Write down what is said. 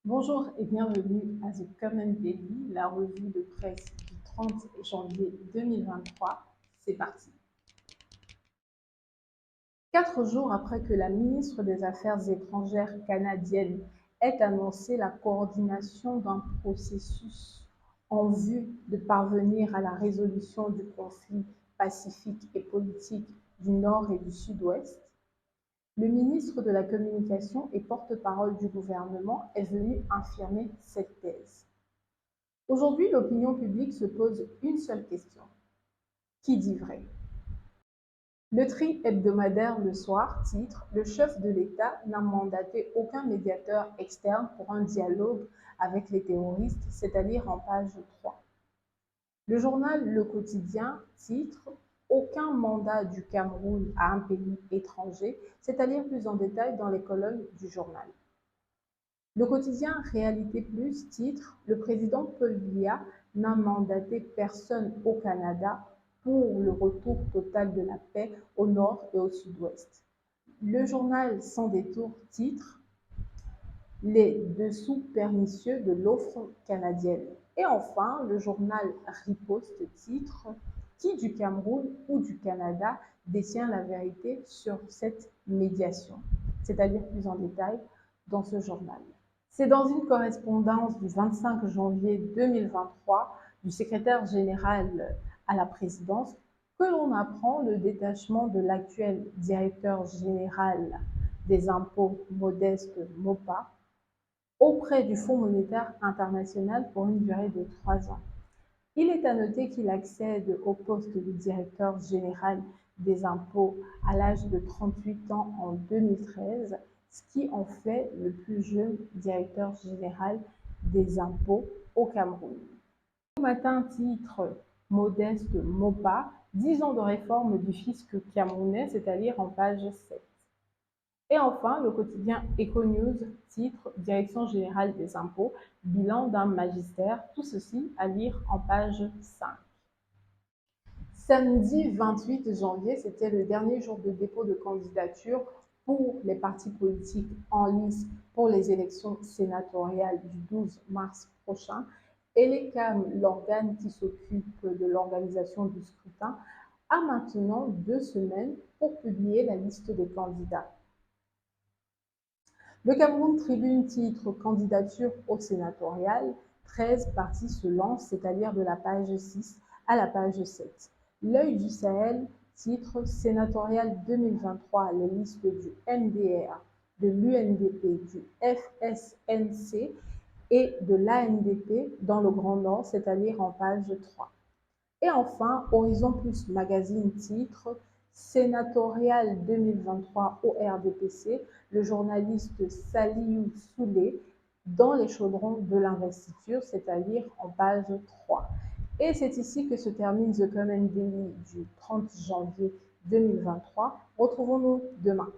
Bonjour et bienvenue à The Common Daily, la revue de presse du 30 janvier 2023. C'est parti. 4 jours après que la ministre des Affaires étrangères canadienne ait annoncé la coordination d'un processus en vue de parvenir à la résolution du conflit pacifique et politique du Nord et du Sud-Ouest, le ministre de la Communication et porte-parole du gouvernement est venu infirmer cette thèse. Aujourd'hui, l'opinion publique se pose une seule question. Qui dit vrai? Le Tri hebdomadaire Le Soir titre « Le chef de l'État n'a mandaté aucun médiateur externe pour un dialogue avec les terroristes », c'est à lire en page 3. Le journal Le Quotidien titre « Aucun mandat du Cameroun à un pays étranger », c'est à lire plus en détail dans les colonnes du journal. Le quotidien Réalité Plus titre « Le président Paul Biya n'a mandaté personne au Canada pour le retour total de la paix au nord et au sud-ouest ». Le journal Sans Détour titre « Les dessous pernicieux de l'offre canadienne ». Et enfin, le journal Riposte titre « Qui du Cameroun ou du Canada détient la vérité sur cette médiation ?» C'est-à-dire plus en détail dans ce journal. C'est dans une correspondance du 25 janvier 2023 du secrétaire général à la présidence que l'on apprend le détachement de l'actuel directeur général des impôts Modeste Maupas auprès du Fonds monétaire international pour une durée de 3 ans. Il est à noter qu'il accède au poste de directeur général des impôts à l'âge de 38 ans en 2013, ce qui en fait le plus jeune directeur général des impôts au Cameroun. Au matin titre Modeste Maupas, 10 ans de réforme du fisc camerounais, c'est à lire en page 7. Et enfin, le quotidien Econews titre Direction générale des impôts, bilan d'un magistère, tout ceci à lire en page 5. Samedi 28 janvier, c'était le dernier jour de dépôt de candidature pour les partis politiques en lice pour les élections sénatoriales du 12 mars prochain. Elecam, l'organe qui s'occupe de l'organisation du scrutin, a maintenant 2 semaines pour publier la liste des candidats. Le Cameroun Tribune titre « Candidature au sénatorial », 13 partis se lancent, c'est-à-dire de la page 6 à la page 7. L'Œil du Sahel titre « Sénatorial 2023 », les listes du MDR, de l'UNDP, du FSNC et de l'ANDP dans le Grand Nord, c'est-à-dire en page 3. Et enfin, Horizon Plus Magazine titre Sénatorial 2023 au RDPC, le journaliste Saliou Soulé dans les chaudrons de l'investiture, c'est-à-dire en page 3. Et c'est ici que se termine The Common Daily du 30 janvier 2023. Retrouvons-nous demain.